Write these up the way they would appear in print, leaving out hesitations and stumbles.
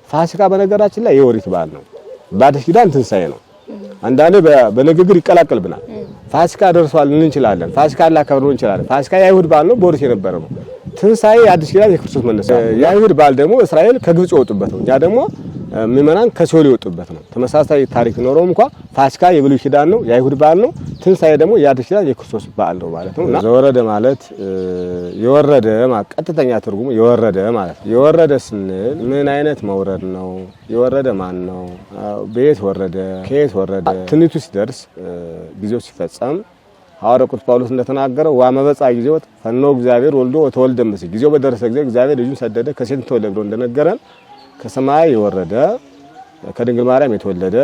ፋሲካ በነገራችን ላይ የኦሪት በዓል ነው። በአዲስ ኪዳን ትንሳኤ ነው። አንዳንዴ በንግግር ይቀላቀልብናል። ፋሲካ ደርሷል እንችላለን፣ ፋሲካ ላከብረው እንችላለን። ፋሲካ የአይሁድ በዓል ነው፣ በኦሪት የነበረ ነው። ትንሳኤ የአዲስ ኪዳን የክርስቶስ መነሳት። የአይሁድ በዓል ደግሞ እስራኤል ከግብጽ የወጡበት ነው። ያ ደግሞ ምእመናን ከሲኦል የወጡበት ነው። ተመሳሳይ ታሪክ ኖሮም እንኳን ፋሲካ የብሉይ ኪዳን ነው፣ የአይሁድ በዓል ነው። ትንሳኤ ደግሞ የአዲስ ኪዳን የክርስቶስ በዓል ነው ማለት ነው። እና ዘወረደ ማለት የወረደ ቀጥተኛ ትርጉሙ የወረደ ማለት ነው። የወረደ ስንል ምን አይነት መውረድ ነው? የወረደ ማን ነው? በየት ወረደ? ከየት ወረደ? ትንቢቱ ሲደርስ ጊዜው ሲፈጸም ሐዋርያው ቅዱስ ጳውሎስ እንደተናገረው ዋመበጻ ጊዜው ፈኖ እግዚአብሔር ወልዶ ወተወልደ እምእሲ ጊዜው በደረሰ ጊዜ እግዚአብሔር ልጁን ሰደደ ከሴት ተወለደ ብሎ እንደነገረን ከሰማይ የወረደ ከድንግል ማርያም የተወለደ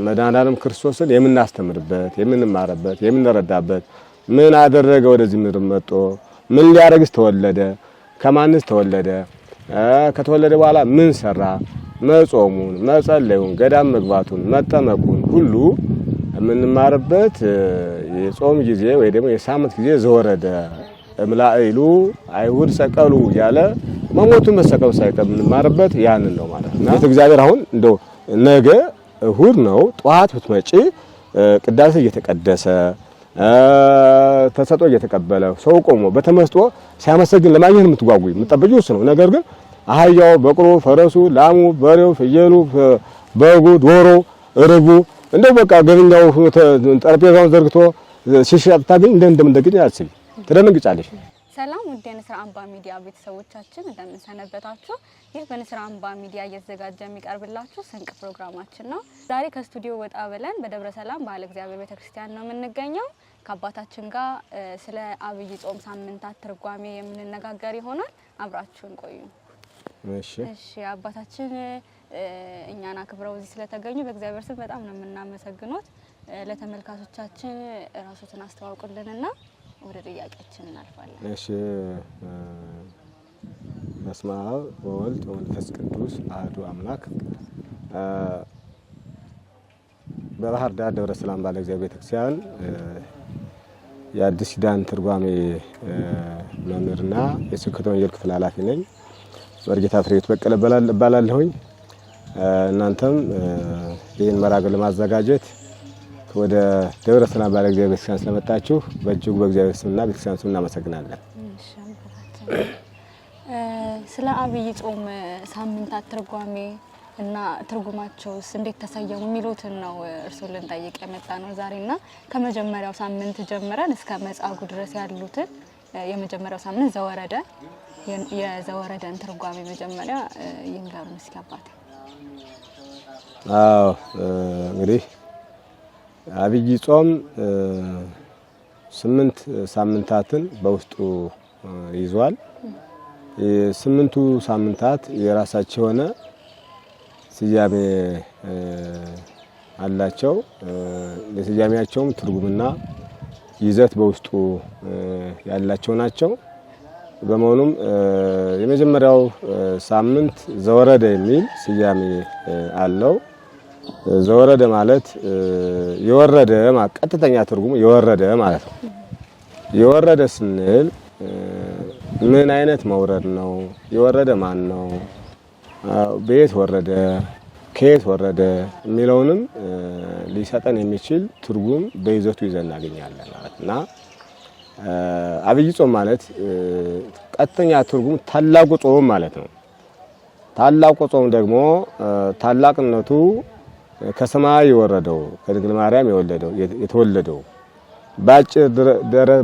መድኃኔዓለም ክርስቶስን የምናስተምርበት፣ የምንማርበት፣ የምንረዳበት ምን አደረገ ወደዚህ ምድር መጥቶ ምን ሊያደርግስ ተወለደ፣ ከማንስ ተወለደ፣ ከተወለደ በኋላ ምን ሰራ፣ መጾሙን፣ መጸለዩን፣ ገዳም መግባቱን፣ መጠመቁን ሁሉ የምንማርበት የጾም ጊዜ ወይ ደግሞ የሳምንት ጊዜ ዘወረደ እምላእሉ አይሁድ ሰቀሉ ያለ መሞቱን መሰቀሉ ሳይቀር የምንማርበት ያንን ነው ማለት ነው። ቤተ እግዚአብሔር አሁን እንደው ነገ እሁድ ነው ጧት ብትመጪ ቅዳሴ እየተቀደሰ ተሰጦ እየተቀበለ ሰው ቆሞ በተመስጦ ሲያመሰግን ለማግኘት የምትጓጉይ የምትጠብቂው እሱ ነው። ነገር ግን አህያው፣ በቅሎ፣ ፈረሱ፣ ላሙ፣ በሬው፣ ፍየሉ፣ በጉ፣ ዶሮ፣ እርቡ እንደው በቃ ገበኛው ጠረጴዛውን ዘርግቶ ሲሸጥ ታገኝ እንደምንደግኝ ያስቢ ትደነግጫለሽ። ሰላም ውድ የንስር አምባ ሚዲያ ቤተሰቦቻችን እንደምን ሰነበታችሁ? ይህ በንስር አምባ ሚዲያ እየተዘጋጀ የሚቀርብላችሁ ስንቅ ፕሮግራማችን ነው። ዛሬ ከስቱዲዮ ወጣ ብለን በደብረ ሰላም በዓለ እግዚአብሔር ቤተክርስቲያን ነው የምንገኘው። ከአባታችን ጋር ስለ አብይ ጾም ሳምንታት ትርጓሜ የምንነጋገር ይሆናል። አብራችሁን ቆዩ። እሺ አባታችን እኛን አክብረው እዚህ ስለተገኙ በእግዚአብሔር ስም በጣም ነው የምናመሰግኖት። ለተመልካቾቻችን ራስዎትን አስተዋውቁልንና ወደ ጥያቄያችን እናልፋለን። እሺ በስመ አብ ወወልድ ወመንፈስ ቅዱስ አሐዱ አምላክ። በባህር ዳር ደብረ ሰላም በዓለ እግዚአብሔር ቤተክርስቲያን የአዲስ ኪዳን ትርጓሜ መምህርና የስብከተ ወንጌል ክፍል ኃላፊ ነኝ። መርጌታ ፍሬሕይወት በቀለ እባላለሁኝ። እናንተም ይህን መርሃ ግብር ለማዘጋጀት ወደ ደብረ ሰላም በዓለ እግዚአብሔር ቤተክርስቲያን ስለመጣችሁ በእጅጉ በእግዚአብሔር ስምና ቤተክርስቲያን ስም እናመሰግናለን። ስለ አብይ ጾም ሳምንታት ትርጓሜ እና ትርጉማቸውስ እንዴት ተሰየሙ የሚሉትን ነው እርስዎን ልንጠይቅ የመጣ ነው ዛሬና ከመጀመሪያው ሳምንት ጀምረን እስከ መጻጉዕ ድረስ ያሉትን የመጀመሪያው ሳምንት ዘወረደ የዘወረደን ትርጓሜ መጀመሪያ ይንገሩን እስኪ አባቴ። እንግዲህ አብይ ጾም 8 ሳምንታትን በውስጡ ይዟል። የ8ቱ ሳምንታት የራሳቸው የሆነ ስያሜ አላቸው። የስያሜያቸውም ትርጉምና ይዘት በውስጡ ያላቸው ናቸው። በመሆኑም የመጀመሪያው ሳምንት ዘወረደ የሚል ስያሜ አለው። ዘወረደ ማለት የወረደ ቀጥተኛ ትርጉሙ የወረደ ማለት ነው። የወረደ ስንል ምን አይነት መውረድ ነው? የወረደ ማን ነው? በየት ወረደ? ከየት ወረደ? የሚለውንም ሊሰጠን የሚችል ትርጉም በይዘቱ ይዘን እናገኛለን ማለትና አብይ ጾም ማለት ቀጥተኛ ትርጉም ታላቁ ጾም ማለት ነው። ታላቁ ጾም ደግሞ ታላቅነቱ ከሰማይ የወረደው ከድንግል ማርያም የተወለደው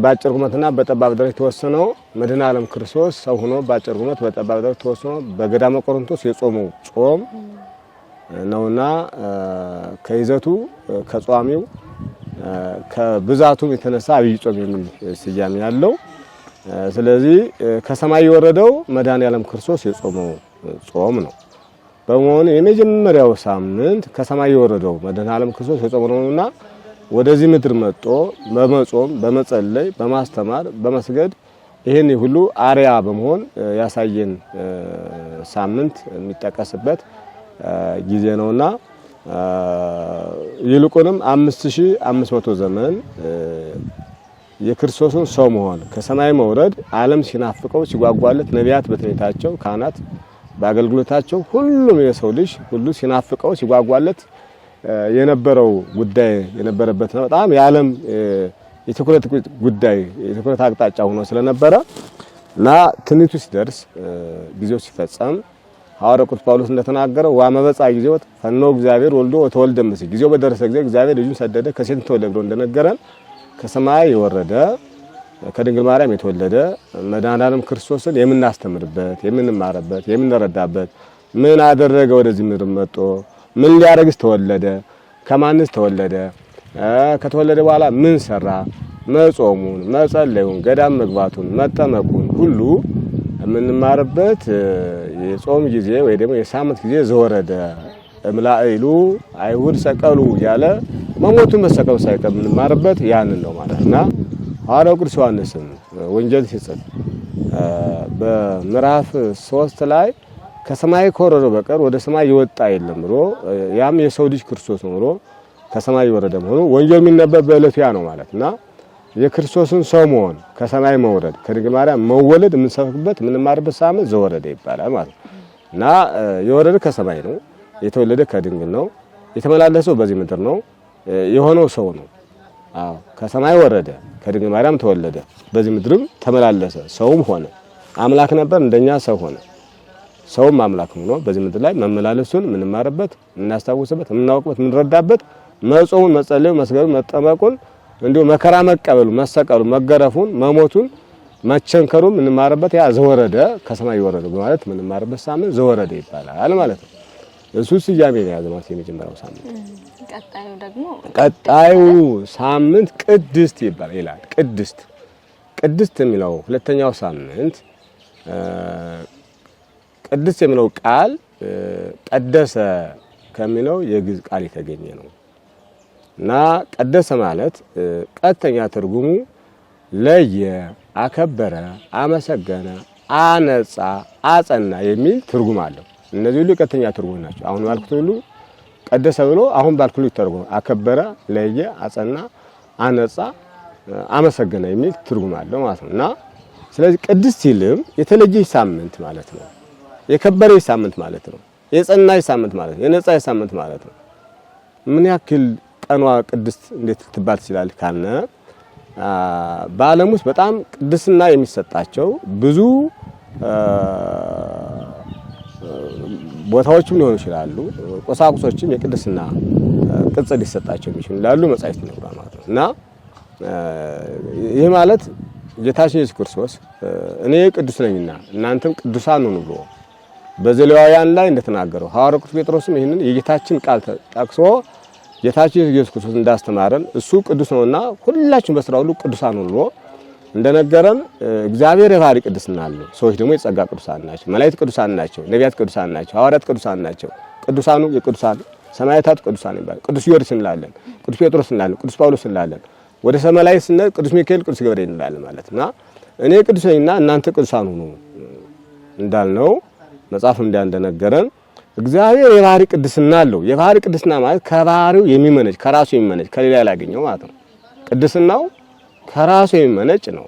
ባጭር ቁመትና በጠባብ ደረት የተወሰነው መድኃኔዓለም ክርስቶስ ሰው ሆኖ ባጭር ቁመት በጠባብ ደረት ተወስኖ በገዳመ ቆሮንቶስ የጾመው ጾም ነውና ከይዘቱ ከጿሚው ከብዛቱም የተነሳ አብይ ጾም የሚል ስያሜ ያለው። ስለዚህ ከሰማይ የወረደው መድኃኔዓለም ክርስቶስ የጾመው ጾም ነው። በመሆኑ የመጀመሪያው ሳምንት ከሰማይ የወረደው መድኃኔዓለም ክርስቶስ የጾመው ነውና ወደዚህ ምድር መጥቶ በመጾም በመጸለይ በማስተማር በመስገድ ይሄን ሁሉ አርያ በመሆን ያሳየን ሳምንት የሚጠቀስበት ጊዜ ነውና ይልቁንም 5500 ዘመን የክርስቶስን ሰው መሆን ከሰማይ መውረድ ዓለም ሲናፍቀው ሲጓጓለት ነቢያት በትንቢታቸው ካህናት በአገልግሎታቸው ሁሉም የሰው ልጅ ሁሉ ሲናፍቀው ሲጓጓለት የነበረው ጉዳይ የነበረበት ነው። በጣም የዓለም የትኩረት ጉዳይ የትኩረት አቅጣጫ ሆኖ ስለነበረ እና ትንቢቱ ሲደርስ ጊዜው ሲፈጸም ሐዋርያው ቅዱስ ጳውሎስ እንደተናገረው ዋመበጻ ጊዜው ፈኖ እግዚአብሔር ወልዶ ወተወልደ እምእሲ ጊዜው በደረሰ ጊዜ እግዚአብሔር ልጁን ሰደደ ከሴት ተወለደ ብሎ እንደነገረን ከሰማይ የወረደ ከድንግል ማርያም የተወለደ መድኃኔዓለም ክርስቶስን የምናስተምርበት የምንማርበት የምንረዳበት ምን አደረገ ወደዚህ ምድር መጥቶ ምን ሊያደርግስ ተወለደ ከማንስ ተወለደ ከተወለደ በኋላ ምን ሰራ መጾሙን መጸለዩን ገዳም መግባቱን መጠመቁን ሁሉ የምንማርበት የጾም ጊዜ ወይ ደግሞ የሳምንት ጊዜ ዘወረደ እምላእሉ አይሁድ ሰቀሉ ያለ መሞቱን መሰቀሉ ሳይቀር የምንማርበት ያንን ነው ማለትና ሐዋርያው ቅዱስ ዮሐንስም ወንጌል ሲጽፍ በምዕራፍ 3 ላይ ከሰማይ ከወረደ በቀር ወደ ሰማይ የወጣ የለም ብሎ ያም የሰው ልጅ ክርስቶስ ነው ብሎ ከሰማይ የወረደ መሆኑ ወንጌል የሚነበብ በእለቱ ያ ነው ማለትና የክርስቶስን ሰው መሆን ከሰማይ መውረድ ከድንግል ማርያም መወለድ የምንሰብክበት የምንማርበት ሳምንት ዘወረደ ይባላል ማለት እና የወረደ ከሰማይ ነው የተወለደ ከድንግል ነው የተመላለሰው በዚህ ምድር ነው የሆነው ሰው ነው። አዎ ከሰማይ ወረደ ከድንግል ማርያም ተወለደ በዚህ ምድርም ተመላለሰ ሰውም ሆነ አምላክ ነበር እንደኛ ሰው ሆነ ሰውም አምላክ ሆኖ በዚህ ምድር ላይ መመላለሱን የምንማርበት የምናስታውስበት የምናውቅበት የምንረዳበት መጾሙን መጸለዩ መስገዱ መጠመቁን እንዲሁ መከራ መቀበሉ መሰቀሉ መገረፉን መሞቱን መቸንከሩ የምንማርበት ያ ዘወረደ ከሰማይ ወረደ ማለት የምንማርበት ሳምንት ዘወረደ ይባላል ማለት ነው። እሱ ስያሜ ነው ያዘው ማለት የመጀመሪያው ሳምንት። ቀጣዩ ሳምንት ቅድስት ይባላል። ቅድስት የሚለው ሁለተኛው ሳምንት ቅድስት የሚለው ቃል ቀደሰ ከሚለው የግዕዝ ቃል የተገኘ ነው እና ቀደሰ ማለት ቀጥተኛ ትርጉሙ ለየ፣ አከበረ፣ አመሰገነ፣ አነጻ፣ አጸና የሚል ትርጉም አለው። እነዚህ ሁሉ ቀጥተኛ ትርጉም ናቸው። አሁን ባልኩት ሁሉ ቀደሰ ብሎ አሁን ባልኩት ሁሉ ይተረጎማል። አከበረ፣ ለየ፣ አጸና፣ አነጻ፣ አመሰገነ የሚል ትርጉም አለው ማለት ነው እና ስለዚህ ቅድስት ሲልም የተለየች ሳምንት ማለት ነው። የከበረች ሳምንት ማለት ነው። የጸናች ሳምንት ማለት ነው። የነጻች ሳምንት ማለት ነው። ምን ያክል ቀኗ ቅድስት እንዴት ልትባል ትችላለች ካልነ በዓለም ውስጥ በጣም ቅድስና የሚሰጣቸው ብዙ ቦታዎችም ሊሆኑ ይችላሉ። ቁሳቁሶችም የቅድስና ቅጽል ሊሰጣቸው የሚችሉ ላሉ መጻሕፍት ይነግሯል ማለት ነው እና ይህ ማለት ጌታችን ኢየሱስ ክርስቶስ እኔ ቅዱስ ነኝና እናንተም ቅዱሳን ሁኑ ብሎ በዘሌዋውያን ላይ እንደተናገረው ሐዋርያው ቅዱስ ጴጥሮስም ይህንን የጌታችን ቃል ጠቅሶ ጌታችን ኢየሱስ ክርስቶስ እንዳስተማረን እሱ ቅዱስ ነውና ሁላችሁም በስራው ሁሉ ቅዱሳን ሁኑ ብሎ እንደነገረን እግዚአብሔር የባህሪ ቅድስና አለው። ሰዎች ደግሞ የጸጋ ቅዱሳን ናቸው። መላእክት ቅዱሳን ናቸው። ነቢያት ቅዱሳን ናቸው። ሐዋርያት ቅዱሳን ናቸው። ቅዱሳኑ የቅዱሳን ሰማዕታት ቅዱሳን ይባላል። ቅዱስ ጊዮርጊስ እንላለን፣ ቅዱስ ጴጥሮስ እንላለን፣ ቅዱስ ጳውሎስ እንላለን። ወደ ሰማይ ላይ ስንል ቅዱስ ሚካኤል ቅዱስ ገብርኤል እንላለን ማለትና እኔ ቅዱስ ነኝና እናንተ ቅዱሳን ሁኑ እንዳልነው መጽሐፍ እንደነገረን እግዚአብሔር የባህሪ ቅድስና አለው። የባህሪ ቅድስና ማለት ከባህሪው የሚመነጭ ከራሱ የሚመነጭ ከሌላ ያላገኘው ማለት ነው። ቅድስናው ከራሱ የሚመነጭ ነው።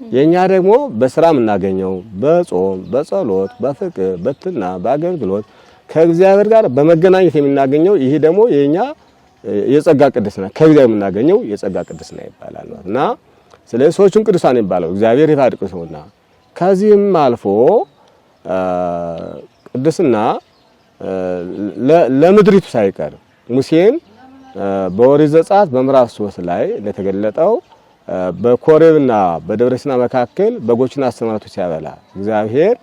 የኛ ደግሞ በስራ የምናገኘው በጾም፣ በጸሎት፣ በፍቅር፣ በትህትና፣ በአገልግሎት ከእግዚአብሔር ጋር በመገናኘት የምናገኘው ይሄ ደግሞ የኛ የጸጋ ቅድስና ከእግዚአብሔር የምናገኘው የጸጋ ቅድስና ይባላል እና ስለዚህ ሰዎችን ቅዱሳን ይባላል። እግዚአብሔር የባህሪ ቅዱስ ነውና ከዚህም አልፎ ቅድስና ለምድሪቱ ሳይቀር ሙሴን በኦሪት ዘጸአት በምዕራፍ 3 ላይ እንደተገለጠው በኮሬብና በደብረ ሲና መካከል በጎችና አሰማርቶ ሲያበላ እግዚአብሔር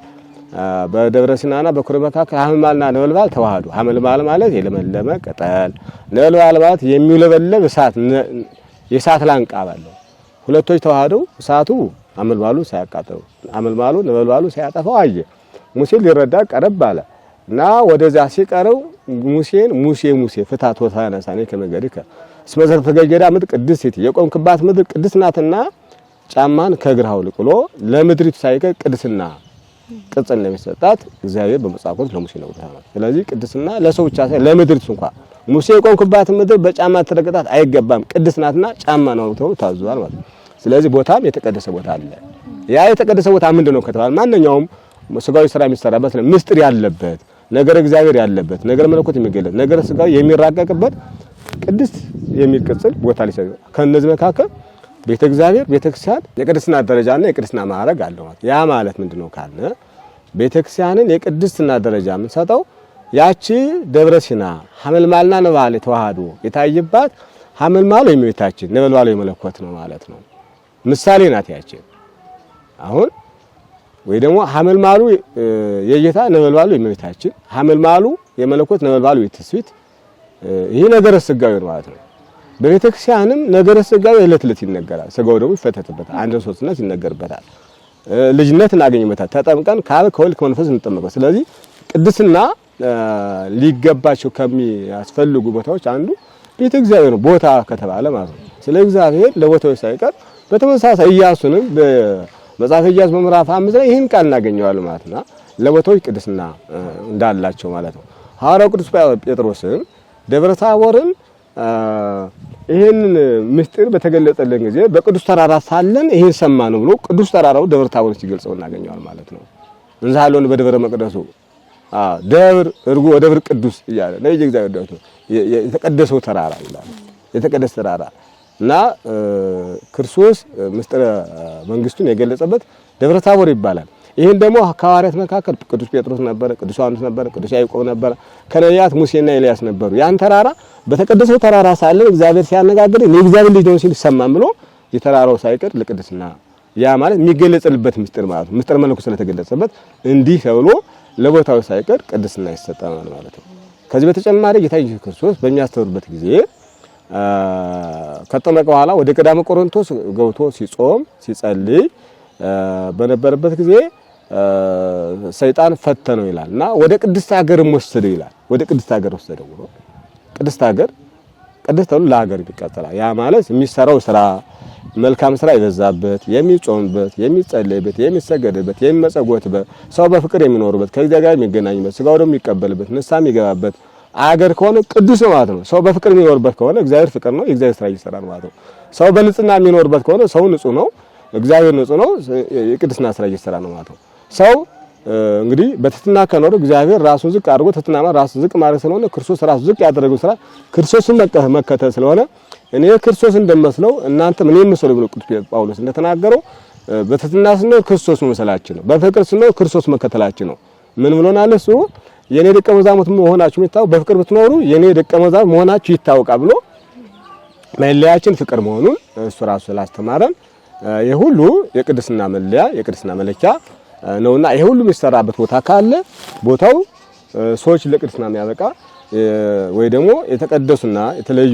በደብረ ሲናና በኮሬብ መካከል ሐመልማልና ነበልባል ተዋህዱ። ሐመልማል ማለት የለመለመ ቅጠል፣ ነበልባል ማለት የሚውለበለብ እሳት የእሳት ላንቃ ባለው ሁለቶች ተዋህደው እሳቱ ሐመልማሉ ሳያቃጥለው ሐመልማሉ ነበልባሉ ሳያጠፋው አየ። ሙሴ ሊረዳ ቀረብ አለ እና ወደዚያ ሲቀረው ሙሴን ሙሴ ፍታት ወታነሳኔ ከመገድከ እስመ ዘተገጀዳ ምድር ቅድስት የቆምክባት ምድር ቅድስት ናትና ጫማን ከእግርህ አውልቅ ብሎ ለምድሪቱ ሳይቀር ቅድስና ቅጽል እንደሚሰጣት እግዚአብሔር በመጽሐፍ ቅዱስ ለሙሴ ነግሮታል። ስለዚህ ቅድስና ለሰው ብቻ ሳይሆን ለምድሪቱ እንኳን ሙሴ የቆምክባት ምድር በጫማ ተረግጣት አይገባም ቅድስት ናትና ጫማ ነው ተብሎ ታዟል ማለት ነው። ስለዚህ ቦታም የተቀደሰ ቦታ አለ። ያ የተቀደሰ ቦታ ምንድነው ከተባለ ማንኛውም ስጋዊ ስራ የሚሰራበት ነው። ምስጢር ያለበት ነገር እግዚአብሔር ያለበት ነገር መለኮት የሚገለጥ ነገር ስጋዊ የሚራቀቅበት ቅድስት የሚል ቅጽል ቦታ ላይ ከነዚህ መካከል ቤተ እግዚአብሔር ቤተክርስቲያን የቅድስና ደረጃና የቅድስና ማዕረግ አለው። ያ ማለት ምንድነው ካለ ቤተክርስቲያንን የቅድስና ደረጃ የምንሰጠው ያቺ ደብረ ሲና ሐመልማልና ነበልባል የተዋሃዱ የታየባት ሐመልማሉ የእመቤታችን ነበልባሉ የመለኮት ነው ማለት ነው። ምሳሌ ናት ያቺ። አሁን ወይ ደግሞ ሐመልማሉ የጌታ ነበልባሉ የእመቤታችን ሐመልማሉ የመለኮት ነበልባሉ የትስብእት ይሄ ነገረ ስጋዊ ነው ማለት ነው። በቤተክርስቲያንም ነገረ ስጋዊ ዕለት ዕለት ይነገራል። ስጋው ደግሞ ይፈተትበታል። አንድ ሶስትነት ይነገርበታል። ልጅነት እናገኝበታል። ተጠምቀን ከአብ ከወልድ ከመንፈስ እንጠመቀው። ስለዚህ ቅድስና ሊገባቸው ከሚያስፈልጉ ቦታዎች አንዱ ቤተ እግዚአብሔር ነው ቦታ ከተባለ ማለት ነው። ስለ እግዚአብሔር ለቦታው ሳይቀር በተመሳሳይ ኢያሱንም በመጽሐፈ ኢያሱ በምዕራፍ 5 ላይ ይህን ቃል እናገኘዋለን ማለት ነው። ለቦታዎች ቅድስና እንዳላቸው ማለት ነው። ሐዋርያው ቅዱስ ጴጥሮስን ደብረ ታቦርን ይሄንን ምስጢር በተገለጸልን ጊዜ በቅዱስ ተራራ ሳለን ይሄን ሰማን ብሎ ቅዱስ ተራራው ደብረ ታቦርን ሲገልጸው እናገኘዋለን ማለት ነው። እንዛሎን በደብረ መቅደሱ ደብር እርጉ ወደብር ቅዱስ ይላል ነው የእግዚአብሔር ዳዊት ነው የተቀደሰው ተራራ ይላል። የተቀደሰ ተራራ እና ክርስቶስ ምስጢረ መንግስቱን የገለጸበት ደብረ ታቦር ይባላል። ይሄን ደግሞ ከሐዋርያት መካከል ቅዱስ ጴጥሮስ ነበር፣ ቅዱስ ዮሐንስ ነበር፣ ቅዱስ ያዕቆብ ነበር፣ ከነቢያት ሙሴና ኤልያስ ነበሩ። ያን ተራራ በተቀደሰው ተራራ ሳለ እግዚአብሔር ሲያነጋግር የእግዚአብሔር ልጅ ነው ሲል ሰማን ብሎ የተራራው ሳይቀር ለቅድስና ያ ማለት የሚገለጽልበት ምስጢር ማለት ነው። ምስጢር መለኮት ስለተገለጸበት እንዲህ ተብሎ ለቦታው ሳይቀር ቅድስና ይሰጣል ማለት ነው። ከዚህ በተጨማሪ ጌታ ኢየሱስ ክርስቶስ በሚያስተምርበት ጊዜ ከተጠመቀ በኋላ ወደ ገዳመ ቆሮንቶስ ገብቶ ሲጾም ሲጸልይ በነበረበት ጊዜ ሰይጣን ፈተነው ይላልና ወደ ቅድስት ሀገርም ወሰደው ይላል። ወደ ቅድስት ሀገር ወሰደው ብሎ ቅድስት ሀገር ቅድስት ተብሎ ለሀገር ይቀጥላል። ያ ማለት የሚሰራው ስራ መልካም ስራ ይበዛበት፣ የሚጾምበት፣ የሚጸለይበት፣ የሚሰገድበት፣ የሚመጸወትበት፣ ሰው በፍቅር የሚኖርበት፣ ከእግዚአብሔር ጋር የሚገናኝበት፣ ስጋው ደግሞ የሚቀበልበት፣ ንስሐ የሚገባበት አገር ከሆነ ቅዱስ ነው ማለት ነው። ሰው በፍቅር የሚኖርበት ከሆነ እግዚአብሔር ፍቅር ነው፣ የእግዚአብሔር ስራ ይሰራል ማለት ነው። ሰው በንጽህና የሚኖርበት ከሆነ ሰው ንጹህ ነው፣ እግዚአብሔር ንጹህ ነው፣ የቅድስና ስራ ይሰራ ነው ማለት ነው። ሰው እንግዲህ በትህትና ከኖረ እግዚአብሔር ራሱን ዝቅ አድርጎ ትህትና ማለት ራሱን ዝቅ ማድረግ ስለሆነ ክርስቶስ ራሱ ዝቅ ያደረገው ስራ ክርስቶስን መከተል ስለሆነ እኔ ክርስቶስ እንደመስለው እናንተ ምን የምሰሉ ብሎ ቅዱስ ጳውሎስ እንደተናገረው በትህትና ስንኖር ክርስቶስ መሰላችን ነው፣ በፍቅር ስንኖር ክርስቶስ መከተላችን ነው። ምን ብሎናል እሱ? የኔ ደቀ መዛሙርት መሆናችሁ የሚታወቅ በፍቅር ብትኖሩ የኔ ደቀ መዛሙርት መሆናችሁ ይታወቃል ብሎ መለያችን ፍቅር መሆኑን እሱ ራሱ ስላስተማረን የሁሉ የቅድስና መለያ የቅድስና መለኪያ ነውና የሁሉ የሚሰራበት ቦታ ካለ ቦታው ሰዎች ለቅድስና የሚያበቃ ወይ ደግሞ የተቀደሱና የተለዩ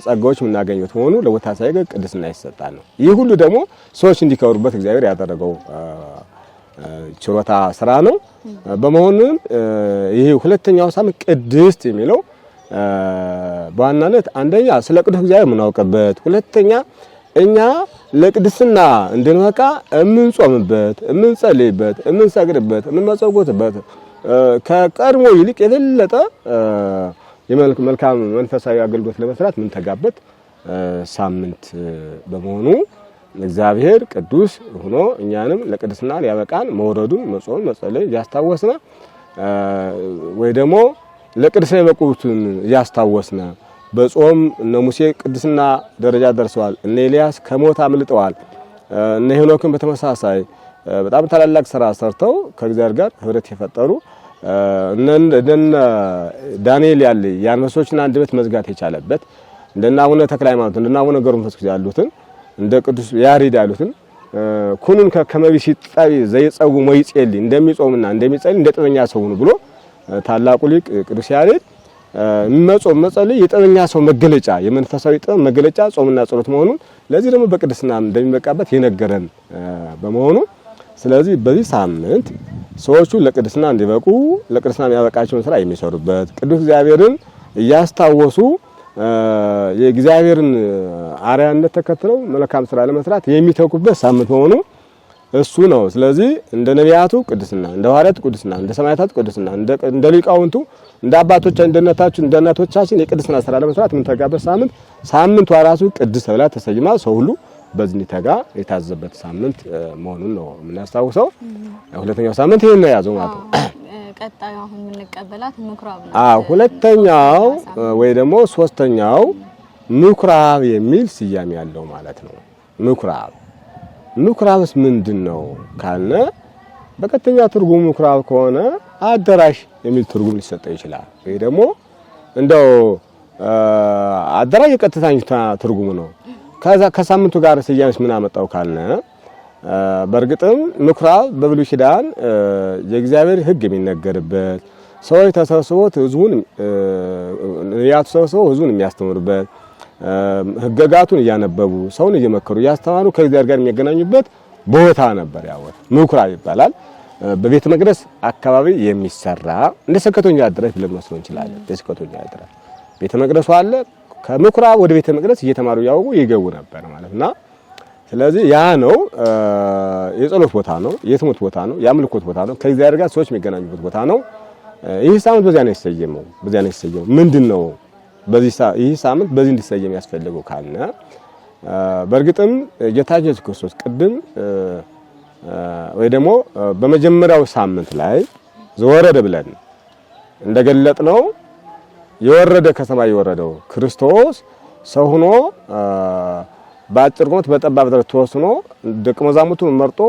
ጸጋዎች የምናገኙት ሆኖ ለቦታ ሳይገ ቅድስና ይሰጣል ነው። ይህ ሁሉ ደግሞ ሰዎች እንዲከብሩበት እግዚአብሔር ያደረገው ችሮታ ስራ ነው። በመሆኑም ይሄ ሁለተኛው ሳምንት ቅድስት የሚለው በዋናነት አንደኛ ስለ ቅዱስ እግዚአብሔር የምናውቅበት፣ ሁለተኛ እኛ ለቅድስና እንድንበቃ የምንጾምበት፣ የምንጸልይበት፣ የምንሰግድበት፣ የምንመጸውትበት ከቀድሞ ይልቅ የበለጠ መልካም መንፈሳዊ አገልግሎት ለመስራት ምን ተጋበት ሳምንት በመሆኑ እግዚአብሔር ቅዱስ ሆኖ እኛንም ለቅድስና ሊያበቃን መውረዱን መጾም መጸለይ ያስታወስና ወይ ደግሞ ለቅድስና የበቁትን ያስታወስና በጾም እነ ሙሴ ቅድስና ደረጃ ደርሰዋል። እነ ኤልያስ ከሞት አምልጠዋል። እነ ሄኖክን በተመሳሳይ በጣም ታላላቅ ስራ ሰርተው ከእግዚአብሔር ጋር ህብረት የፈጠሩ እነ ዳንኤል ያለ የአንበሶችን አንደበት መዝጋት የቻለበት እንደና አቡነ ተክለ ሃይማኖት እንደና አቡነ ገብረ መንፈስ ቅዱስ ያሉትን እንደ ቅዱስ ያሬድ ያሉትን ኩኑን ከመቢ ሲጣይ ዘይጸው ሞይጼል እንደሚጾምና እንደሚጸልይ እንደ ጥበኛ ሰው ነው ብሎ ታላቁ ሊቅ ቅዱስ ያሬድ መጾም መጸለይ የጥበኛ ሰው መገለጫ የመንፈሳዊ ጥበብ መገለጫ ጾምና ጸሎት መሆኑን ለዚህ ደግሞ በቅድስና እንደሚበቃበት የነገረን በመሆኑ ስለዚህ በዚህ ሳምንት ሰዎቹ ለቅድስና እንዲበቁ ለቅድስና የሚያበቃቸውን ስራ የሚሰሩበት ቅዱስ እግዚአብሔርን እያስታወሱ የእግዚአብሔርን አርአያነት ተከትለው መልካም ስራ ለመስራት የሚተኩበት ሳምንት መሆኑ እሱ ነው። ስለዚህ እንደ ነቢያቱ ቅድስና፣ እንደ ሐዋርያቱ ቅድስና፣ እንደ ሰማዕታቱ ቅድስና፣ እንደ ሊቃውንቱ እንደ አባቶቻችን እንደ እናቶቻችን የቅድስና ስራ ለመስራት ምን ተጋበት ሳምንቷ ራሱ ቅድስት ተብላ ተሰይማ ሰው ሁሉ በዚህ እንዲተጋ የታዘበት ሳምንት መሆኑን ነው የምናስታውሰው። ሁለተኛው ሳምንት ይሄን ነው ያዘው ማለት ነው። ቀጣዩ አሁን የምንቀበላት ምኩራብ ነው። ሁለተኛው ወይ ደግሞ ሶስተኛው ምኩራብ የሚል ስያሜ ያለው ማለት ነው። ምኩራብስ ምንድነው ካልነ በቀጥተኛ ትርጉሙ ምኩራብ ከሆነ አዳራሽ የሚል ትርጉም ሊሰጠው ይችላል። ወይ ደግሞ እንደው አዳራሽ የቀጥታኛ ትርጉሙ ነው። ከዛ ከሳምንቱ ጋር ስያሜስ ምን አመጣው ካልነ በእርግጥም ምኩራብ በብሉይ ኪዳን የእግዚአብሔር ሕግ የሚነገርበት ሰዎች ተሰብስበው ሕዝቡን የሚያስተምሩበት ሕግጋቱን እያነበቡ ሰውን እየመከሩ እያስተማሩ ከእግዚአብሔር ጋር የሚገናኙበት ቦታ ነበር። ያው ምኩራብ ይባላል። በቤተ መቅደስ አካባቢ የሚሰራ እንደ ስብከተኛ አዳራሽ ብለን መስሎ እንችላለን። ስብከተኛ አዳራሽ ቤተ መቅደሱ አለ። ከምኩራብ ወደ ቤተ መቅደስ እየተማሩ ያውቁ ይገቡ ነበር ማለትና ስለዚህ ያ ነው የጸሎት ቦታ ነው፣ የትምህርት ቦታ ነው፣ የአምልኮት ቦታ ነው፣ ከእግዚአብሔር ጋር ሰዎች የሚገናኙበት ቦታ ነው። ይህ ሳምንት በዚያ ነው የተሰየመው። ምንድነው ይህ ሳምንት በዚህ እንዲሰየም ያስፈልገው ካልነ በእርግጥም ጌታችን ኢየሱስ ክርስቶስ ቅድም ወይ ደግሞ በመጀመሪያው ሳምንት ላይ ዘወረደ ብለን እንደገለጥነው የወረደ ከሰማይ የወረደው ክርስቶስ ሰው ሆኖ በአጭር ቁመት በጠባብ ደረት ተወስኖ ደቀ መዛሙርቱን መርጦ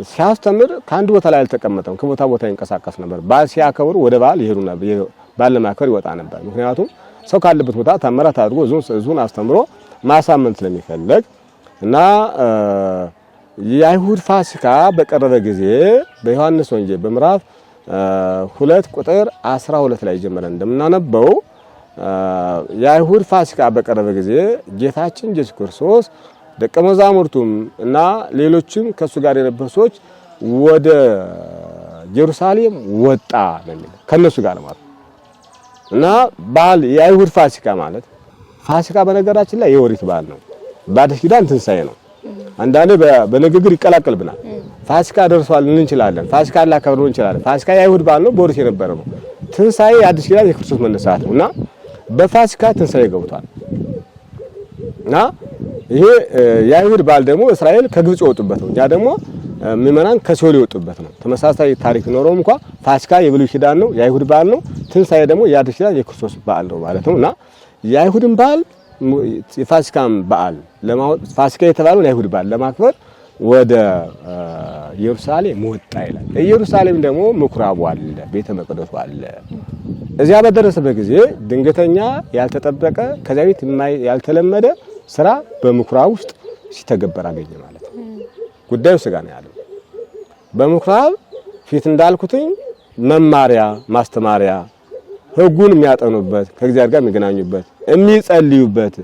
ሲያስተምር ከአንድ ቦታ ላይ አልተቀመጠም። ከቦታ ቦታ ይንቀሳቀስ ነበር። በዓል ሲያከብሩ ወደ በዓል ይሄዱ ነበር። በዓል ለማክበር ይወጣ ነበር። ምክንያቱም ሰው ካለበት ቦታ ተአምራት አድርጎ ሕዝቡን አስተምሮ ማሳመን ስለሚፈልግ እና የአይሁድ ፋሲካ በቀረበ ጊዜ በዮሐንስ ወንጌል በምዕራፍ 2 ቁጥር 12 ላይ ጀምረን እንደምናነበው የአይሁድ ፋሲካ በቀረበ ጊዜ ጌታችን ኢየሱስ ክርስቶስ ደቀ መዛሙርቱም እና ሌሎችም ከሱ ጋር የነበሩ ሰዎች ወደ ኢየሩሳሌም ወጣ ነው ከነሱ ጋር ማለት እና በዓል የአይሁድ ፋሲካ ማለት ፋሲካ በነገራችን ላይ የኦሪት በዓል ነው። በአዲስ ኪዳን ትንሳኤ ነው። አንዳንዴ በንግግር ይቀላቀልብናል። ፋሲካ ደርሷል እንችላለን። ፋሲካ ላከብር እንችላለን። ፋሲካ የአይሁድ በዓል ነው፣ በኦሪት የነበረ ነው። ትንሳኤ የአዲስ ኪዳን የክርስቶስ መነሳት ነውና በፋሲካ ትንሳኤ ገብቷል እና ይሄ የአይሁድ በዓል ደግሞ እስራኤል ከግብጽ የወጡበት ነው። ያ ደግሞ ምዕመናን ከሲኦል የወጡበት ነው። ተመሳሳይ ታሪክ ኖሮም እንኳን ፋሲካ የብሉይ ኪዳን ነው፣ የአይሁድ በዓል ነው። ትንሳኤ ደግሞ የአዲስ ኪዳን የክርስቶስ በዓል ነው ማለት ነውና የአይሁድን በዓል የፋሲካን በዓል ፋሲካ የተባለውን የአይሁድ በዓል ለማክበር ወደ ኢየሩሳሌም ወጣ ይላል። ኢየሩሳሌም ደግሞ ምኩራቡ አለ፣ ቤተ መቅደሱ አለ። እዚያ በደረሰበት ጊዜ ድንገተኛ ያልተጠበቀ ከዚያ ቤት ያልተለመደ ስራ በምኩራብ ውስጥ ሲተገበር አገኘ ማለት ነው። ጉዳዩ ስጋ ነው ያለው። በምኩራብ ፊት እንዳልኩትኝ መማሪያ ማስተማሪያ፣ ሕጉን የሚያጠኑበት፣ ከእግዚአብሔር ጋር የሚገናኙበት፣ የሚጸልዩበት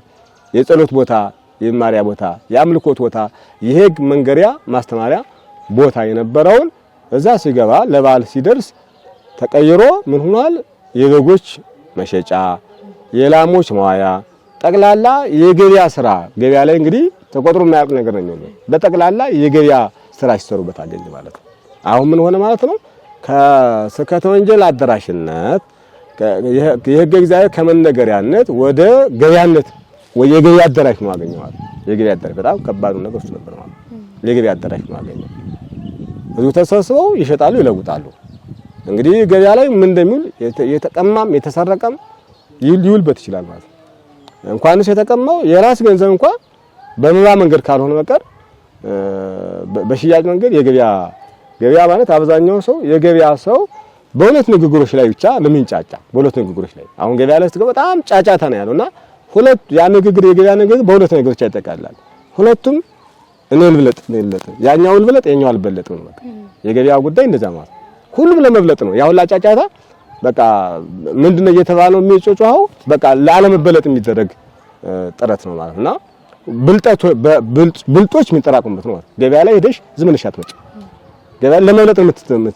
የጸሎት ቦታ፣ የመማሪያ ቦታ፣ የአምልኮት ቦታ፣ የሕግ መንገሪያ ማስተማሪያ ቦታ የነበረውን እዛ ሲገባ ለበዓል ሲደርስ ተቀይሮ ምን ሆኗል? የበጎች መሸጫ፣ የላሞች መዋያ፣ ጠቅላላ የገበያ ስራ። ገበያ ላይ እንግዲህ ተቆጥሮ የማያውቅ ነገር ነው። በጠቅላላ የገበያ ስራ ሲሰሩበት አገኘ ማለት ነው። አሁን ምን ሆነ ማለት ነው? ከስብከተ ወንጌል አዳራሽነት የሕገ እግዚአብሔር ከመነገሪያነት ወደ ገበያነት ወይ የገበያ አዳራሽ ነው አገኘዋል። የገበያ አዳራሽ በጣም ከባዱ ነገር እሱ ነበር ማለት ነው። የገበያ አዳራሽ ነው አገኘው። ብዙ ተሰብስበው ይሸጣሉ፣ ይለውጣሉ። እንግዲህ ገበያ ላይ ምን እንደሚውል የተቀማም የተሰረቀም ሊውልበት ይችላል ማለት ነው። እንኳንስ የተቀማው የራስ ገንዘብ እንኳን በመባ መንገድ ካልሆነ በቀር በሽያጭ መንገድ ገበያ ማለት አብዛኛው ሰው የገበያ ሰው በሁለት ንግግሮች ላይ ብቻ ለምንጫጫ በሁለት ንግግሮች ላይ አሁን ገበያ ላይ ስትገባ በጣም ጫጫታ ነው ያለውና ሁለት ያ ንግግር የገበያ ንግግር በሁለት ነገሮች ያጠቃልላል። ሁለቱም እኔ ልብለጥ ያኛው ልብለጥ የኛው አልበለጥ ነው። በቃ የገበያ ጉዳይ እንደዛ ማለት ሁሉም ለመብለጥ ነው። ያው ላጫጫታ በቃ ምንድነው እየተባለው የሚጮጫው በቃ ለዓለመበለጥ የሚደረግ ጥረት ነው ማለትና ብልጦች የሚጠራቁበት ነው። ገበያ ላይ ሄደሽ ዝም ብለሽ አትመጪ። ገበያ ለመብለጥ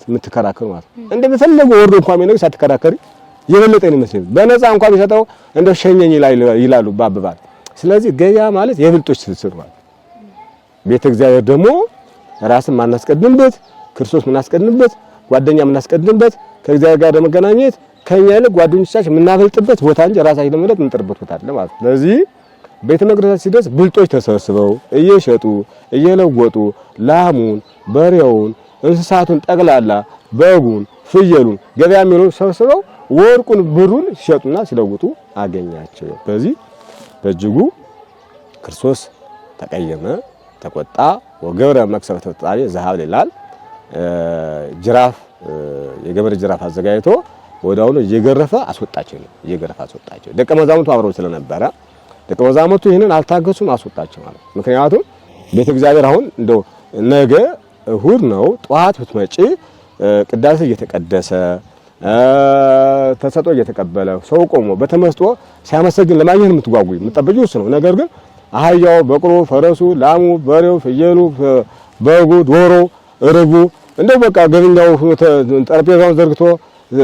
የምትከራከሩ ማለት እንደምትፈልጉ ወርዶ እንኳን ምን ሳትከራከሪ የበለጠ ነው መስል በነፃ እንኳን ቢሰጠው እንደ ሸኘኝ ይላሉ ባባል። ስለዚህ ገበያ ማለት የብልጦች ስብስብ ማለት ቤተ እግዚአብሔር ደግሞ ራስን ማናስቀድምበት ክርስቶስ ምናስቀድምበት ጓደኛ ምናስቀድምበት ከእግዚአብሔር ጋር ለመገናኘት ከኛ ይልቅ ጓደኞቻችን የምናበልጥበት ቦታ እንጂ ራሳችን ለመብለጥ የምንጥርበት ቦታ አይደለም ማለት ነው። ስለዚህ ቤተ መቅደስ ሲደርስ ብልጦች ተሰብስበው እየሸጡ እየለወጡ ላሙን፣ በሬውን፣ እንስሳቱን ጠቅላላ በጉን፣ ፍየሉን ገበያ የሚለው ሰብስበው ወርቁን ብሩን ሲሸጡና ሲለውጡ አገኛቸው። በዚህ በእጅጉ ክርስቶስ ተቀየመ፣ ተቆጣ። ወገብረ መቅሰፍተ ፍጻሜ ዘሀብል ይላል። ጅራፍ የገበሬ ጅራፍ አዘጋጅቶ ወዳውኑ እየገረፈ አስወጣቸው ነው። እየገረፈ አስወጣቸው። ደቀ መዛሙርቱ አብረው ስለነበረ ደቀ መዛሙርቱ ይህንን አልታገሱም፣ አስወጣቸው ማለት። ምክንያቱም ቤተ እግዚአብሔር አሁን እንደው ነገ እሁድ ነው ጠዋት ብትመጪ ቅዳሴ እየተቀደሰ ተሰጥኦ እየተቀበለ ሰው ቆሞ በተመስጦ ሲያመሰግን ለማግኘት የምትጓጉይ የምትጠብቂው እሱ ነው። ነገር ግን አህያው፣ በቅሎ፣ ፈረሱ፣ ላሙ፣ በሬው፣ ፍየሉ፣ በጉ፣ ዶሮ፣ ርግቡ እንደው በቃ ገበኛው ጠረጴዛውን ዘርግቶ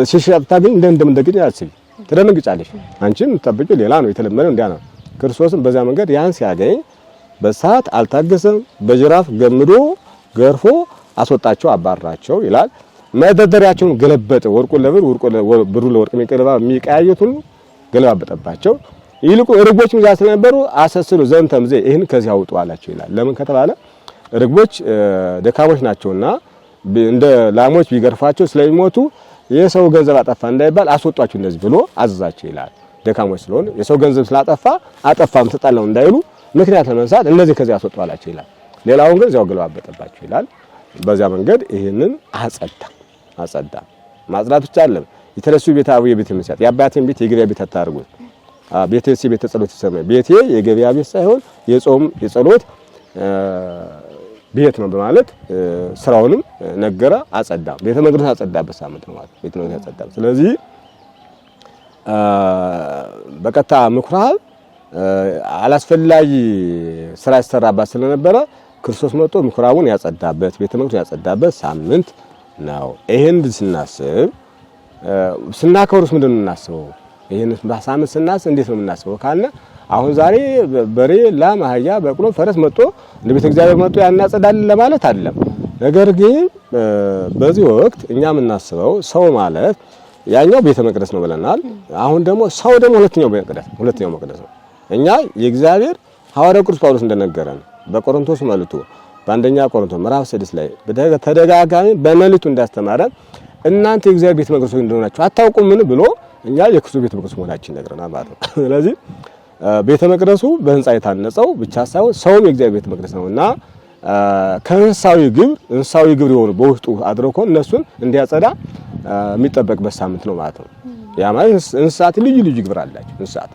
ሲሸጥ ታገኝ እንደምትገኝ አስቢ፣ ትደነግጫለሽ። አንቺም የምትጠብቂው ሌላ ነው፣ የተለመደው እንዲያ ነው። ክርስቶስም በዛ መንገድ ያን ሲያገኝ በሰዓት አልታገሰም፣ በጅራፍ ገምዶ ገርፎ አስወጣቸው፣ አባራቸው ይላል። መደርደሪያቸውን ገለበጠ። ወርቁን ለብር ብሩ ለወርቅ የሚቀያየቱን ገለባበጠባቸው። ይልቁ ርግቦችም እዛ ስለነበሩ አሰስሉ ዘንተም ዘ ይህን ከዚህ አውጡ አላቸው ይላል። ለምን ከተባለ ርግቦች ደካሞች ናቸውና እንደ ላሞች ቢገርፋቸው ስለሚሞቱ የሰው ገንዘብ አጠፋ እንዳይባል አስወጧቸው እንደዚህ ብሎ አዘዛቸው ይላል። ደካሞች ስለሆነ የሰው ገንዘብ ስላጠፋ አጠፋም ተጣላው እንዳይሉ ምክንያት ለመንሳት እነዚህ ከዚህ አስወጡ አላቸው ይላል። ሌላውን ግን እዚያው ገለባበጠባቸው ይላል። በዚያ መንገድ ይህንን አጸዳ። ማጽዳት ብቻ አይደለም። የተለሱ ቤታዊ የቤት መስያት የአባቴን ቤት የገበያ ቤት አታርጉት። ቤቴ ቤተ ጸሎት ይሰማይ ቤቴ የገበያ ቤት ሳይሆን የጾም የጸሎት ቤት ነው በማለት ስራውንም ነገረ፣ አጸዳ። ቤተ መቅደስ አጸዳበት ሳምንት ነው ማለት ቤተ መቅደስ አጸዳ። ስለዚህ በቀጥታ ምኩራብ አላስፈላጊ ስራ ይሰራባት ስለነበረ ክርስቶስ መጥቶ ምኩራቡን ያጸዳበት ቤተ መቅደስ ያጸዳበት ሳምንት ነው። ይሄን ስናስብ ስናከብሩስ ምንድነው የምናስበው? ይሄን ሳምንት ስናስብ እንዴት ነው የምናስበው ካለ አሁን ዛሬ በሬ፣ ላም፣ አህያ፣ በቅሎ፣ ፈረስ መጥቶ ለቤተ እግዚአብሔር መጥቶ ያናጸዳልን ለማለት አይደለም። ነገር ግን በዚህ ወቅት እኛ የምናስበው ሰው ማለት ያኛው ቤተ መቅደስ ነው ብለናል። አሁን ደግሞ ሰው ደግሞ ሁለተኛው መቅደስ ነው። እኛ የእግዚአብሔር ሐዋርያው ቅዱስ ጳውሎስ እንደነገረን በቆሮንቶስ መልእክቱ በአንደኛ ቆሮንቶስ ምዕራፍ 6 ላይ ተደጋጋሚ በመልእክቱ እንዳስተማረን እናንተ የእግዚአብሔር ቤተ መቅደስ እንደሆናችሁ አታውቁምን ብሎ እኛ የክርስቶስ ቤተ መቅደስ መሆናችን ነግረናል ማለት ነው። ስለዚህ ቤተ መቅደሱ በህንጻ የታነጸው ብቻ ሳይሆን ሰውም የእግዚአብሔር ቤተ መቅደስ ነውና ከእንስሳዊ ግብር የሆኑ በውስጡ አድርጎ እነሱን እንዲያጸዳ የሚጠበቅበት ሳምንት ነው ማለት ነው። ያ ማለት እንስሳት ልዩ ግብር አላቸው። እንስሳት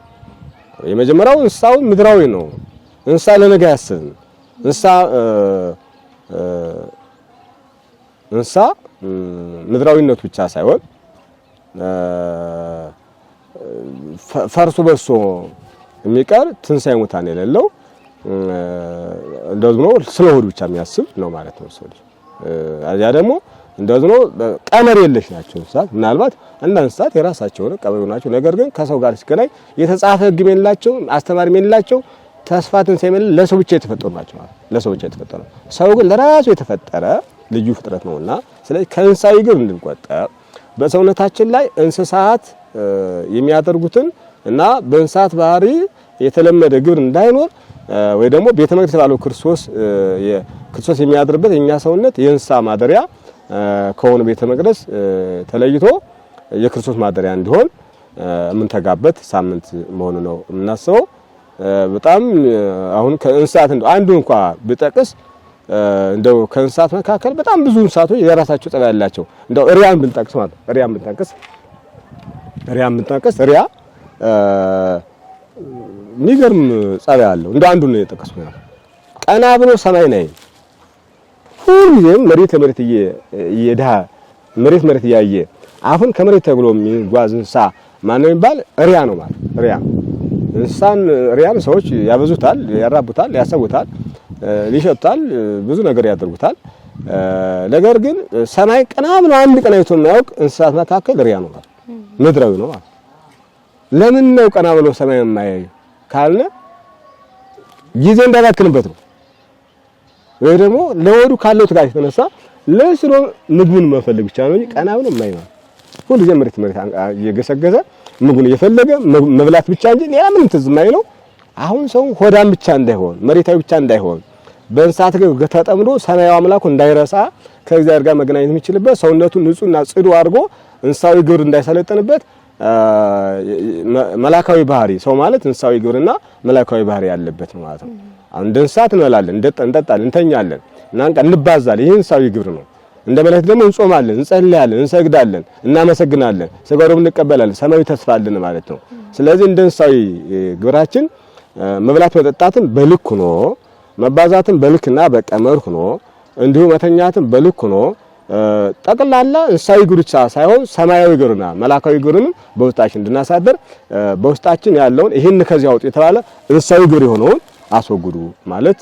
የመጀመሪያው እንስሳው ምድራዊ ነው። እንስሳ ለነገ ያስብ። እንስሳ ምድራዊነቱ ብቻ ሳይሆን ፈርሶ በሶ የሚቀር ትንሣኤ ሙታን የሌለው እንደዚህ ነው። ስለ ሆዱ ብቻ የሚያስብ ነው ማለት ነው ሰው ልጅ። ያ ደግሞ እንደዚህ ነው። ቀመር የለሽ ናቸው እንስሳት። ምናልባት አንዳንድ እንስሳት የራሳቸው ነው ቀመር ናቸው። ነገር ግን ከሰው ጋር ሲገናኝ የተጻፈ ሕግ የሌላቸው አስተማሪ የሌላቸው ተስፋ ትንሣኤ የሌለው ለሰው ብቻ የተፈጠሩ ናቸው ማለት ለሰው ብቻ የተፈጠሩ። ሰው ግን ለራሱ የተፈጠረ ልዩ ፍጥረት ነውና ስለዚህ ከእንስሳዊ ግብር እንድንቆጠር በሰውነታችን ላይ እንስሳት የሚያደርጉትን እና በእንስሳት ባህሪ የተለመደ ግብር እንዳይኖር ወይ ደግሞ ቤተ መቅደስ የተባለው ክርስቶስ የሚያድርበት የኛ ሰውነት የእንስሳ ማደሪያ ከሆነ ቤተ መቅደስ ተለይቶ የክርስቶስ ማደሪያ እንዲሆን የምንተጋበት ሳምንት መሆኑ ነው የምናስበው። በጣም አሁን ከእንስሳት አንዱ እንኳን ብጠቅስ እንደው ከእንስሳት መካከል በጣም ብዙ እንስሳቶች የራሳቸው ጸባይ ያላቸው እንደው ሪያን ብንጠቅስ ማለት ሪያን ብንጠቅስ ሪያ የሚገርም ጸባይ አለው። እንደው አንዱ ነው የጠቀስኩት። ቀና ብሎ ሰማይ ላይ ሁሉም መሬት እያየ አሁን ከመሬት ተብሎ የሚጓዝ እንስሳ ማን ነው የሚባል ሪያ ነው ማለት ሪያ። ሪያን ሰዎች ያበዙታል፣ ያራቡታል፣ ያሰቡታል፣ ሊሸጡታል፣ ብዙ ነገር ያደርጉታል። ነገር ግን ሰማይ ቀና ብሎ አንድ ቀን አይቶ የማያውቅ እንስሳት መካከል ሪያ ነው ማለት ምድራዊ ነው ማለት። ለምን ነው ቀና ብሎ ሰማይ የማያይ ካልነ ጊዜ እንዳላክንበት ነው ወይ ደግሞ ለወዱ ካለው ትጋት የተነሳ ለስሮ ምግቡን መፈለግ ብቻ ነው እንጂ ቀና ብሎ የማይማ ሁሉ መሬት እየገሰገሰ ምግቡን እየፈለገ መብላት ብቻ እንጂ ሌላ ምንም ትዝ የማይለው አሁን ሰው ሆዳም ብቻ እንዳይሆን መሬታዊ ብቻ እንዳይሆን በእንስሳት ተጠምዶ ሰማያዊ አምላኩ እንዳይረሳ ከእግዚአብሔር ጋር መገናኘት የሚችልበት ሰውነቱን ንጹህና ጽዱ አድርጎ እንስሳዊ ግብር እንዳይሰለጥንበት መላካዊ ባህሪ ሰው ማለት እንስሳዊ ግብርና መላካዊ ባህሪ ያለበት ነው ማለት ነው። እንደ እንስሳት እንበላለን፣ እንጠጣለን፣ እንተኛለን እና እንባዛለን። ይሄ እንስሳዊ ግብር ነው። እንደ መላእክት ደግሞ እንጾማለን፣ እንጸልያለን፣ እንሰግዳለን፣ እናመሰግናለን፣ ስጋውን እንቀበላለን፣ ሰማያዊ ተስፋ አለን ማለት ነው። ስለዚህ እንደ እንስሳዊ ግብራችን መብላት መጠጣትን በልክ ሆኖ መባዛትን በልክና በቀመር ሆኖ እንዲሁ መተኛትን በልክ ሆኖ ጠቅላላ እንስሳዊ ግብር ብቻ ሳይሆን ሰማያዊ ግብርና መላካዊ ግብርንም በውስጣችን እንድናሳደር በውስጣችን ያለውን ይሄን ከዚህ አውጡ የተባለ እንስሳዊ ግብር የሆነውን አስወግዱ ማለት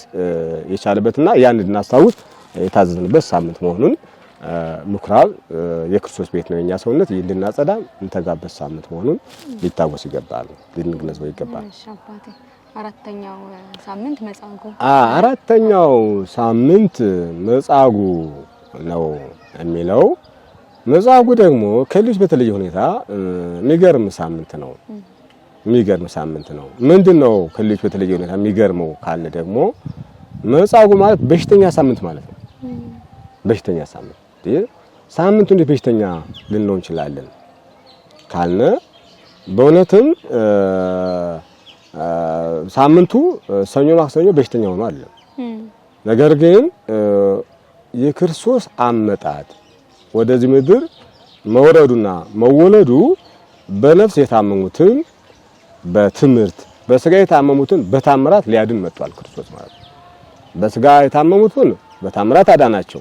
የቻለበትና ያን እንድናስታውስ የታዘዝንበት ሳምንት መሆኑን ምኩራብ የክርስቶስ ቤት ነው የኛ ሰውነት እንድናጸዳ እንተጋበት ሳምንት መሆኑን ሊታወስ ይገባል፣ ልንገነዘበው ይገባል። አራተኛው ሳምንት መጻጉዕ አራተኛው ሳምንት መጻጉዕ ነው የሚለው። መጻጉዕ ደግሞ ከልጅ በተለየ ሁኔታ የሚገርም ሳምንት ነው። የሚገርም ሳምንት ነው። ምንድነው ከልጅ በተለየ ሁኔታ የሚገርመው ካለ ደግሞ መጻጉዕ ማለት በሽተኛ ሳምንት ማለት ነው። በሽተኛ ሳምንት ሳምንቱ እንዴት በሽተኛ ልንለው እንችላለን ካልነ በእውነትም ሳምንቱ ሰኞ ማክሰኞ በሽተኛ ሆኖ አለ። ነገር ግን የክርስቶስ አመጣጥ ወደዚህ ምድር መውረዱና መወለዱ በነፍስ የታመሙትን በትምህርት በስጋ የታመሙትን በታምራት ሊያድን መጥቷል ክርስቶስ ማለት ነው። በስጋ የታመሙትን በታምራት አዳናቸው፣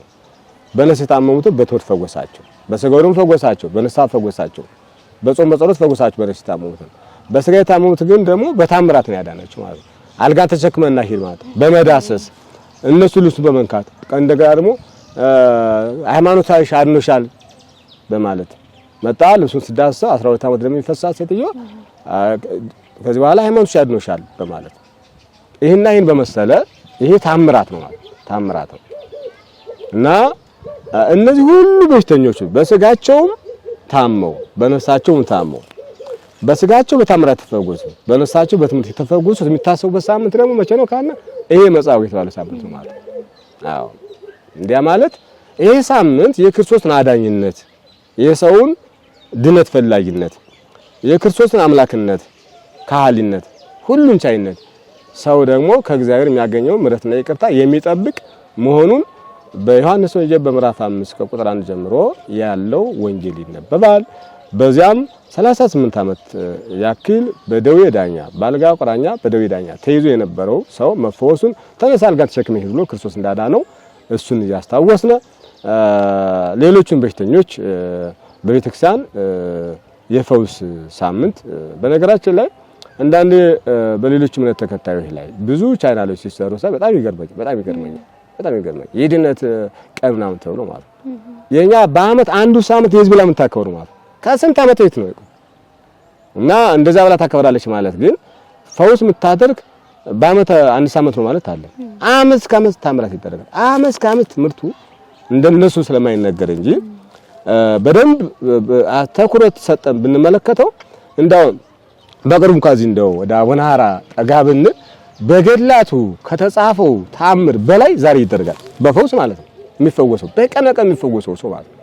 በነፍስ የታመሙትን በትምህርት ፈወሳቸው፣ በስጋውም ፈወሳቸው፣ በነፍስ ፈወሳቸው፣ በጾም በጸሎት ፈወሳቸው በነፍስ የታመሙትን። በስጋ የታመሙት ግን ደግሞ በታምራት ነው ያዳናቸው ማለት ነው። አልጋን ተሸክመና ሂድ ማለት በመዳሰስ እነሱ ልብሱ በመንካት እንደገና ደግሞ ሃይማኖታዊ አድኖሻል በማለት መጣ። ልብሱን ሲዳሰስ 12 ዓመት ደግሞ ይፈሳል ሴትዮ ከዚህ በኋላ ሃይማኖትሽ አድኖሻል በማለት ይሄን በመሰለ ይሄ ታምራት ነው ማለት ታምራት ነው። እና እነዚህ ሁሉ በሽተኞች በስጋቸውም ታመው በነፍሳቸውም ታመው በስጋቸው በታምራት ተፈወሱ በነፍሳቸው በትምህርት ተፈወሱ የሚታሰቡበት ሳምንት ደግሞ መቼ ነው ካለ ይሄ መጻጉዕ የተባለ ሳምንት ነው ማለት አዎ። እንዲያ ማለት ይሄ ሳምንት የክርስቶስን አዳኝነት የሰውን ድነት ፈላጊነት የክርስቶስን አምላክነት ካህሊነት ሁሉን ቻይነት ሰው ደግሞ ከእግዚአብሔር የሚያገኘው ምሕረትና ይቅርታ የሚጠብቅ መሆኑን በዮሐንስ ወንጌል በምዕራፍ 5 ከቁጥር 1 ጀምሮ ያለው ወንጌል ይነበባል። በዚያም 38 ዓመት ያክል በደዌ ዳኛ ባልጋ ቁራኛ በደዌ ዳኛ ተይዞ የነበረው ሰው መፈወሱን ተነሳ አልጋ ተሸክመህ ሂድ ብሎ ክርስቶስ እንዳዳነው እሱን እያስታወስነ ሌሎችን በሽተኞች በቤተክርስቲያን የፈውስ ሳምንት በነገራችን ላይ አንዳንድ በሌሎች እምነት ተከታዮች ላይ ብዙ ቻናሎች ሲሰሩ በጣም ይገርመኛል። የድነት ቀን ምናምን ተብሎ ማለት የኛ በአመት አንዱ ሳምንት የህዝብ ላይ የምታከብሩ ማለት ከስንት ዓመት ቤት ነው እና እንደዛ ብላ ታከብራለች ማለት ግን ፈውስ የምታደርግ በአመት አንድ ሳምንት ነው ማለት አለ። አመት ከአመት ታምራት ይደረጋል። አመት ከአመት ትምህርቱ እንደነሱ ስለማይነገር እንጂ በደንብ አተኩረት ሰጠን ብንመለከተው እንዳው በቅርቡ ከዚህ እንደው ወደ አቡነ ሐራ ጠጋ ብንል በገድላቱ ከተጻፈው ታምር በላይ ዛሬ ይደረጋል። በፈውስ ማለት ነው የሚፈወሰው በቀን የሚፈወሰው ሰው ማለት ነው።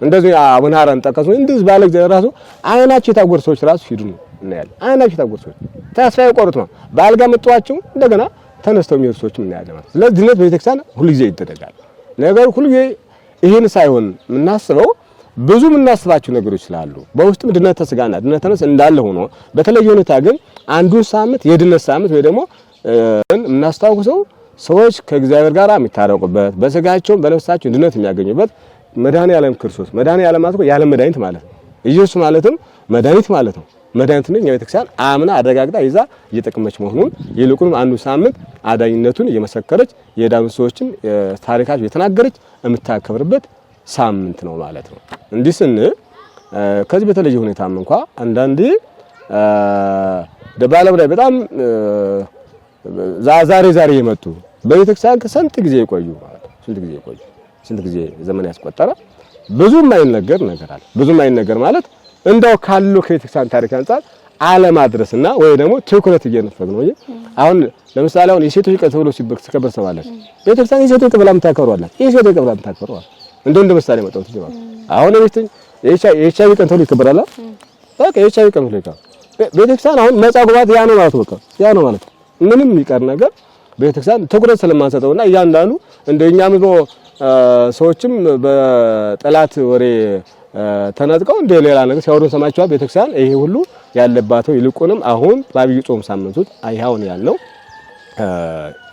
እንደዚህ አቡነ ሐራን ጠቀሱ እንደዚህ ባለ ጊዜ ራሱ አይናቸው የታወሩ ሰዎች ራሱ ሂዱ ነው እናያለን። አይናቸው የታወሩ ሰዎች ተስፋ የቆረጡ ነው በአልጋ መጥቷቸው እንደገና ተነስተው የሚሄዱ ሰዎች እናያለን ማለት። ስለዚህ ድነት በቤተክርስቲያን ሁሉ ጊዜ ይደረጋል። ነገር ሁሉ ጊዜ ይሄን ሳይሆን የምናስበው ብዙ የምናስባቸው ነገሮች ስላሉ በውስጥም ድነት ተስጋና ድነት ተነስ እንዳለ ሆኖ በተለየ ሁኔታ ግን አንዱን ሳምንት የድነት ሳምንት ወይ ደግሞ እናስታውሰው ሰዎች ከእግዚአብሔር ጋር የሚታረቁበት በስጋቸው በነፍሳቸው ድነት የሚያገኙበት መድኃኔዓለም ክርስቶስ መድኃኔዓለም ማለት ነው ያለ መድኃኒት ማለት ነው። ኢየሱስ ማለትም መድኃኒት ማለት ነው። መድኃኒት ነው የቤተክርስቲያን አምና አረጋግጣ ይዛ እየጠቀመች መሆኑን ይልቁንም አንዱ ሳምንት አዳኝነቱን እየመሰከረች የዳኑ ሰዎችን ታሪካቸው የተናገረች የምታከብርበት ሳምንት ነው ማለት ነው። እንዲህ ስንል ከዚህ በተለየ ሁኔታም እንኳን አንዳንዴ ደባለም ላይ በጣም ዛሬ የመጡ በቤተክርስቲያን ከስንት ጊዜ የቆዩ ማለት ነው። ስንት ጊዜ ዘመን ያስቆጠረ ብዙም አይነገር ነገር አለ። ብዙም አይነገር ማለት እንዳው ካለው ከቤተክርስቲያን ታሪክ አንፃር አለማድረስና ወይ ደግሞ ትኩረት እየነፈግ ነው። አሁን ለምሳሌ አሁን የሴቶች ቀን ተብሎ ሲከበር ሰማለች ቤተክርስቲያን የሴቶች ቀን ብላ የምታከብረዋለች የሴቶች ቀን ብላ የምታከብረዋለች እንደ ምሳሌ መጣው ትችላል። አሁን የኤችአይቪ ቀን ተብሎ ይከበራል። በቃ የኤችአይቪ ቀን ተብሎ ይከበራል። ቤተክርስቲያን አሁን መጻጉባት ያ ነው ማለት በቃ ያ ነው ማለት ምንም የሚቀር ነገር ቤተክርስቲያን ትኩረት ስለማንሰጠውና እያንዳንዱ እንደኛ ምሮ ሰዎችም በጠላት ወሬ ተነጥቀው እንደ ሌላ ነገር ሲያወሩ ሰማቸዋል። ቤተክርስቲያን ይሄ ሁሉ ያለባቸው ይልቁንም አሁን በአብይ ጾም ሳምንቱት አይሃውን ያልነው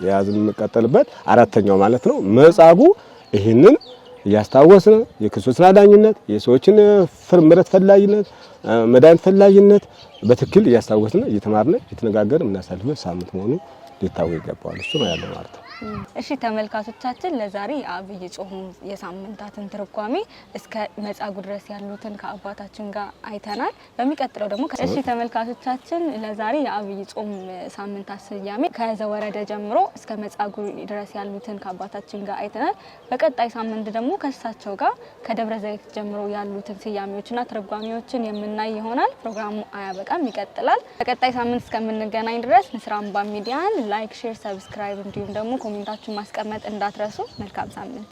ያዝም መቀጠልበት አራተኛው ማለት ነው መጻጉዕ ይሄንን እያስታወስን የክርስቶስን አዳኝነት የሰዎችን ምሕረት ፈላጊነት መድኃኒት ፈላጊነት በትክክል እያስታወስን እየተማርን እየተነጋገርን የምናሳልፈው ሳምንት መሆኑ ሊታወቅ ይገባዋል። እሱ ነው ያለው ማለት ነው። እሺ ተመልካቾቻችን ለዛሬ የአብይ ጾም የሳምንታትን ትርጓሜ እስከ መጻጉዕ ድረስ ያሉትን ከአባታችን ጋር አይተናል። በሚቀጥለው ደግሞ እሺ ተመልካቾቻችን ለዛሬ የአብይ ጾም ሳምንታት ስያሜ ከዘወረደ ጀምሮ እስከ መጻጉዕ ድረስ ያሉትን ከአባታችን ጋር አይተናል። በቀጣይ ሳምንት ደግሞ ከእሳቸው ጋር ከደብረ ዘይት ጀምሮ ያሉትን ስያሜዎችና ትርጓሜዎችን የምናይ ይሆናል። ፕሮግራሙ አያበቃም፣ ይቀጥላል። በቀጣይ ሳምንት እስከምንገናኝ ድረስ ንስር አምባ ሚዲያን ላይክ፣ ሼር፣ ሰብስክራይብ እንዲሁም ደግሞ ኮሜንታችሁን ማስቀመጥ እንዳትረሱ። መልካም ሳምንት።